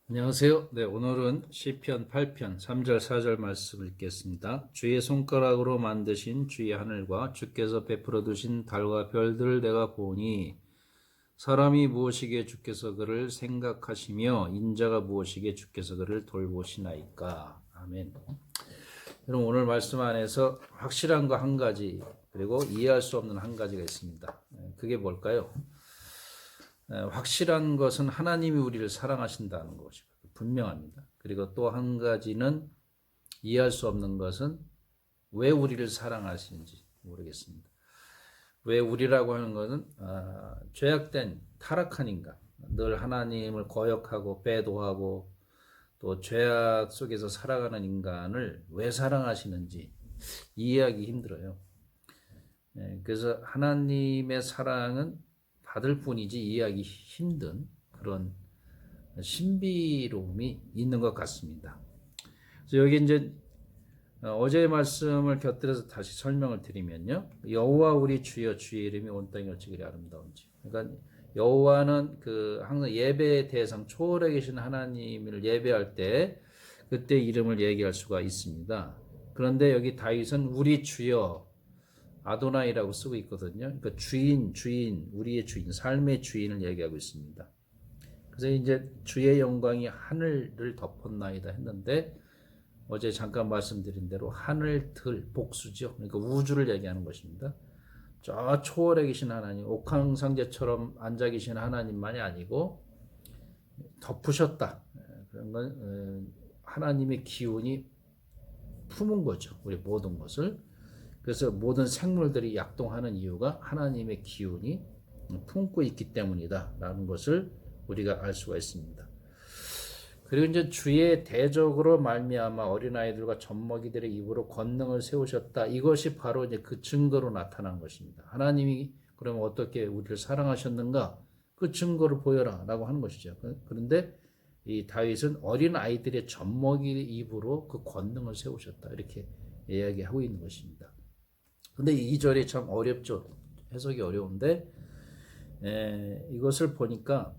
안녕하세요. 네, 오늘은 시편 8편 3절 4절 말씀을 읽겠습니다. 주의 손가락으로 만드신 주의 하늘과 주께서 베풀어 두신 달과 별들을 내가 보니 사람이 무엇이기에 주께서 그를 생각하시며 인자가 무엇이기에 주께서 그를 돌보시나이까. 아멘. 여러분, 오늘 말씀 안에서 확실한 거 한 가지, 그리고 이해할 수 없는 한 가지가 있습니다. 그게 뭘까요? 확실한 것은 하나님이 우리를 사랑하신다는 것이고 분명합니다. 그리고 또 한 가지는 이해할 수 없는 것은 왜 우리를 사랑하시는지 모르겠습니다. 왜 우리라고 하는 것은 죄악된 타락한 인간, 늘 하나님을 거역하고 배도하고 또 죄악 속에서 살아가는 인간을 왜 사랑하시는지 이해하기 힘들어요. 그래서 하나님의 사랑은 받을 뿐이지 이해하기 힘든 그런 신비로움이 있는 것 같습니다. 그래서 여기 이제 어제의 말씀을 곁들여서 다시 설명을 드리면요, 여호와 우리 주여 주의 이름이 온 땅에 어찌 그리 아름다운지. 그러니까 여호와는 그 항상 예배의 대상 초월해 계신 하나님을 예배할 때 그때 이름을 얘기할 수가 있습니다. 그런데 여기 다윗은 우리 주여 아도나이라고 쓰고 있거든요. 그러니까 주인, 우리의 주인, 삶의 주인을 얘기하고 있습니다. 그래서 이제 주의 영광이 하늘을 덮었나이다 했는데 어제 잠깐 말씀드린 대로 하늘들 복수죠. 그러니까 우주를 얘기하는 것입니다. 저 초월해 계신 하나님, 옥황상제처럼 앉아 계신 하나님만이 아니고 덮으셨다. 그런 건 하나님의 기운이 품은 거죠. 우리 모든 것을. 그래서 모든 생물들이 약동하는 이유가 하나님의 기운이 품고 있기 때문이다라는 것을 우리가 알 수가 있습니다. 그리고 이제 주의 대적으로 말미암아 어린아이들과 젖먹이들의 입으로 권능을 세우셨다. 이것이 바로 이제 그 증거로 나타난 것입니다. 하나님이 그러면 어떻게 우리를 사랑하셨는가? 그 증거를 보여라라고 하는 것이죠. 그런데 이 다윗은 어린아이들의 젖먹이 입으로 그 권능을 세우셨다. 이렇게 이야기하고 있는 것입니다. 근데 이 절이 참 어렵죠. 해석이 어려운데 이것을 보니까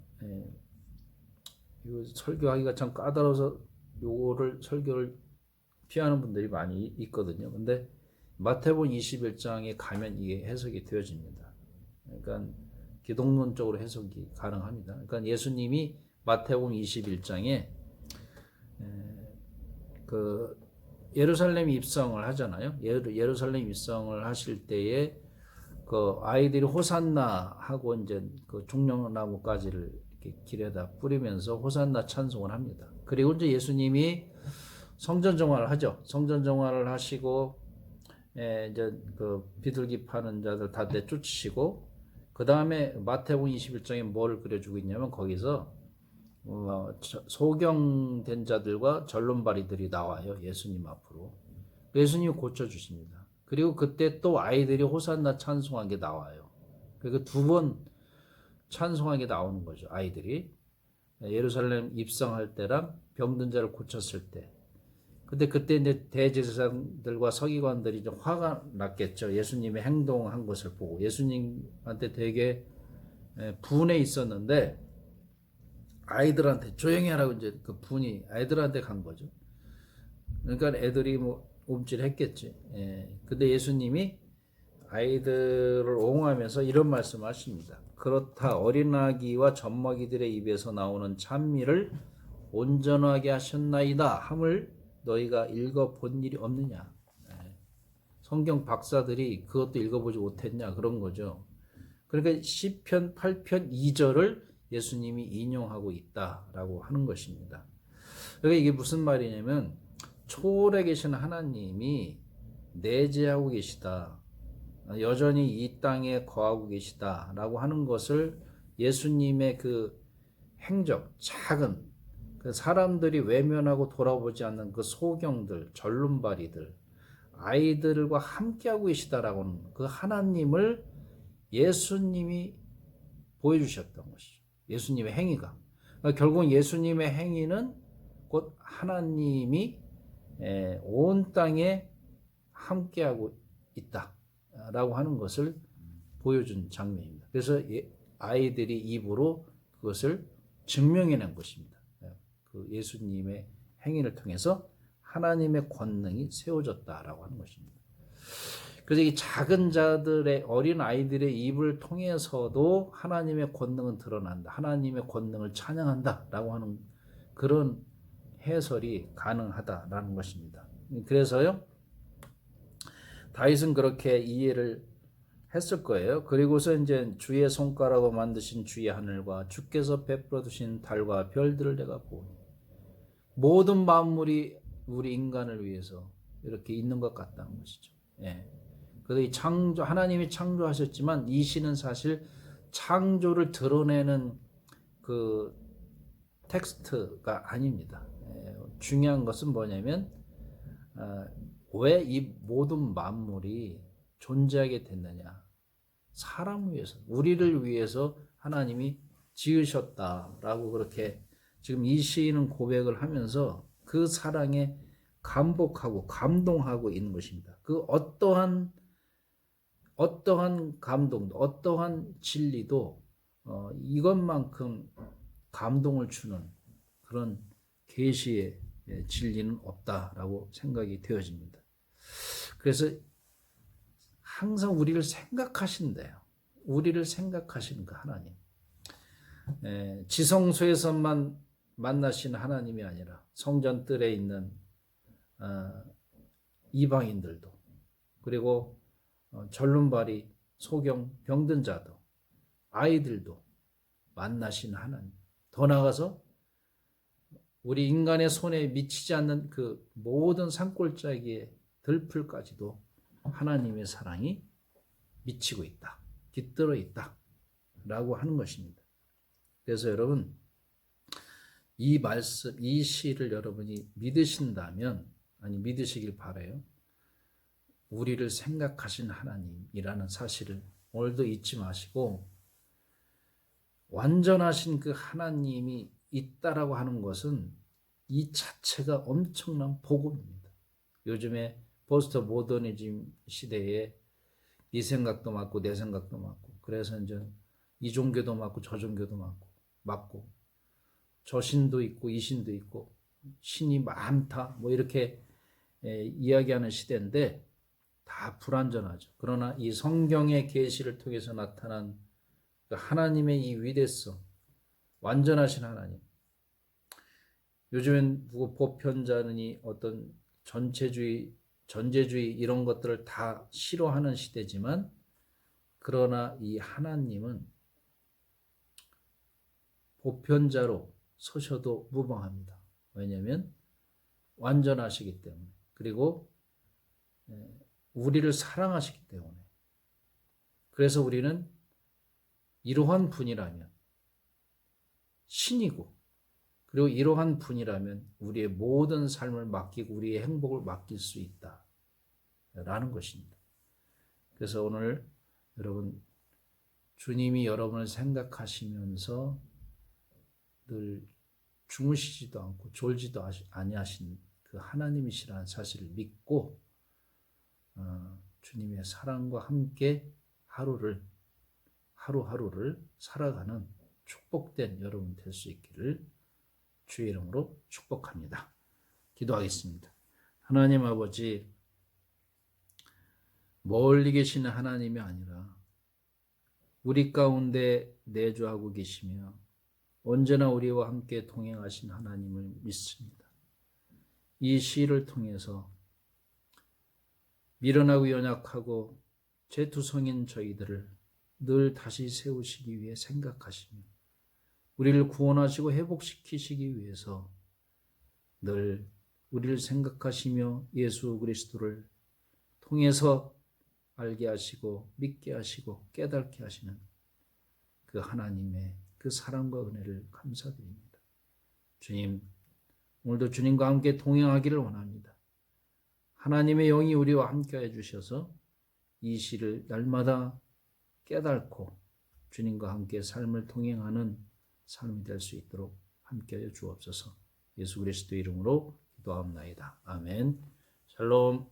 이거 설교하기가 참 까다로워서 요거를 설교를 피하는 분들이 많이 있거든요. 근데 마태복음 21장에 가면 이게 해석이 되어집니다. 그러니까 기독론적으로 해석이 가능합니다. 그러니까 예수님이 마태복음 21장에 그 예루살렘 입성을 하잖아요. 예루살렘 입성을 하실 때에 그 아이들이 호산나 하고 이제 그 종려나무 가지를 이렇게 길에다 뿌리면서 호산나 찬송을 합니다. 그리고 이제 예수님이 성전 정화를 하죠. 성전 정화를 하시고 이제 그 비둘기 파는 자들 다 내쫓으시고 그 다음에 마태복음 21장에 뭘 그려주고 있냐면 거기서 소경된 자들과 전론바리들이 나와요. 예수님 앞으로. 예수님이 고쳐주십니다. 그리고 그때 또 아이들이 호산나 찬송한 게 나와요. 그러니까 두 번 찬송한 게 나오는 거죠. 아이들이. 예루살렘 입성할 때랑 병든 자를 고쳤을 때. 근데 그때 이제 대제사장들과 서기관들이 좀 화가 났겠죠. 예수님의 행동한 것을 보고. 예수님한테 되게 분해 있었는데 아이들한테 조용히 하라고 이제 그 분이 아이들한테 간 거죠. 그러니까 애들이 뭐 움찔했겠지. 근데 예수님이 아이들을 옹호하면서 이런 말씀을 하십니다. 그렇다 어린아기와 젖먹이들의 입에서 나오는 찬미를 온전하게 하셨나이다 함을 너희가 읽어본 일이 없느냐. 성경 박사들이 그것도 읽어보지 못했냐 그런 거죠. 그러니까 시편 8편 2절을 예수님이 인용하고 있다라고 하는 것입니다. 그러니까 이게 무슨 말이냐면 초월해 계신 하나님이 내재하고 계시다. 여전히 이 땅에 거하고 계시다라고 하는 것을 예수님의 그 행적, 작은 그 사람들이 외면하고 돌아보지 않는 그 소경들, 전론바리들, 아이들과 함께하고 계시다라고 하는 그 하나님을 예수님이 보여주셨던 것이죠. 예수님의 행위가. 그러니까 결국 예수님의 행위는 곧 하나님이 온 땅에 함께하고 있다라고 하는 것을 보여준 장면입니다. 그래서 아이들이 입으로 그것을 증명해낸 것입니다. 그 예수님의 행위를 통해서 하나님의 권능이 세워졌다라고 하는 것입니다. 그래서 이 작은 자들의 어린 아이들의 입을 통해서도 하나님의 권능은 드러난다. 하나님의 권능을 찬양한다라고 하는 그런 해설이 가능하다라는 것입니다. 그래서요, 다윗은 그렇게 이해를 했을 거예요. 그리고서 이제 주의 손가락으로 만드신 주의 하늘과 주께서 베풀어 두신 달과 별들을 내가 보니 모든 만물이 우리 인간을 위해서 이렇게 있는 것 같다는 것이죠. 예. 그래서 이 창조, 하나님이 창조하셨지만 이 시는 사실 창조를 드러내는 그 텍스트가 아닙니다. 예. 중요한 것은 뭐냐면 왜 이 모든 만물이 존재하게 됐느냐. 사람을 위해서, 우리를 위해서 하나님이 지으셨다라고 그렇게 지금 이 시인은 고백을 하면서 그 사랑에 감복하고 감동하고 있는 것입니다. 그 어떠한 감동도, 어떠한 진리도 이것만큼 감동을 주는 그런 계시의 진리는 없다라고 생각이 되어집니다. 그래서 항상 우리를 생각하신대요. 우리를 생각하시는 그 하나님. 지성소에서만 만나시는 하나님이 아니라 성전뜰에 있는 이방인들도, 그리고 절름발이 소경 병든 자도, 아이들도 만나시는 하나님. 더 나아가서 우리 인간의 손에 미치지 않는 그 모든 산골짜기의 들풀까지도 하나님의 사랑이 미치고 있다, 깃들어 있다 라고 하는 것입니다. 그래서 여러분, 이 말씀, 이 시를 여러분이 믿으신다면, 아니 믿으시길 바라요. 우리를 생각하신 하나님이라는 사실을 오늘도 잊지 마시고, 완전하신 그 하나님이 있다라고 하는 것은 이 자체가 엄청난 복음입니다. 요즘에 포스트 모더니즘 시대에 네 생각도 맞고 내 생각도 맞고, 그래서 이제 이 종교도 맞고 저 종교도 맞고 저 신도 있고 이 신도 있고 신이 많다 뭐 이렇게 이야기하는 시대인데 다 불완전하죠. 그러나 이 성경의 계시를 통해서 나타난 하나님의 이 위대성, 완전하신 하나님. 요즘엔 누구 보편자니 어떤 전체주의, 전제주의 이런 것들을 다 싫어하는 시대지만, 그러나 이 하나님은 보편자로 서셔도 무방합니다. 왜냐하면 완전하시기 때문에, 그리고 우리를 사랑하시기 때문에. 그래서 우리는 이러한 분이라면 신이고, 그리고 이러한 분이라면 우리의 모든 삶을 맡기고 우리의 행복을 맡길 수 있다라는 것입니다. 그래서 오늘 여러분, 주님이 여러분을 생각하시면서 늘 주무시지도 않고 졸지도 아니하신 그 하나님이시라는 사실을 믿고 주님의 사랑과 함께 하루하루를 살아가는 축복된 여러분 될 수 있기를 주의 이름으로 축복합니다. 기도하겠습니다. 하나님 아버지, 멀리 계시는 하나님이 아니라 우리 가운데 내주하고 계시며 언제나 우리와 함께 동행하신 하나님을 믿습니다. 이 시를 통해서 미련하고 연약하고 죄투성인 저희들을 늘 다시 세우시기 위해 생각하시며 우리를 구원하시고 회복시키시기 위해서 늘 우리를 생각하시며 예수 그리스도를 통해서 알게 하시고 믿게 하시고 깨닫게 하시는 그 하나님의 그 사랑과 은혜를 감사드립니다. 주님, 오늘도 주님과 함께 동행하기를 원합니다. 하나님의 영이 우리와 함께 해주셔서 이 시를 날마다 깨닫고 주님과 함께 삶을 동행하는 삶이 될 수 있도록 함께하여 주옵소서. 예수 그리스도 이름으로 기도합나이다. 아멘. 샬롬.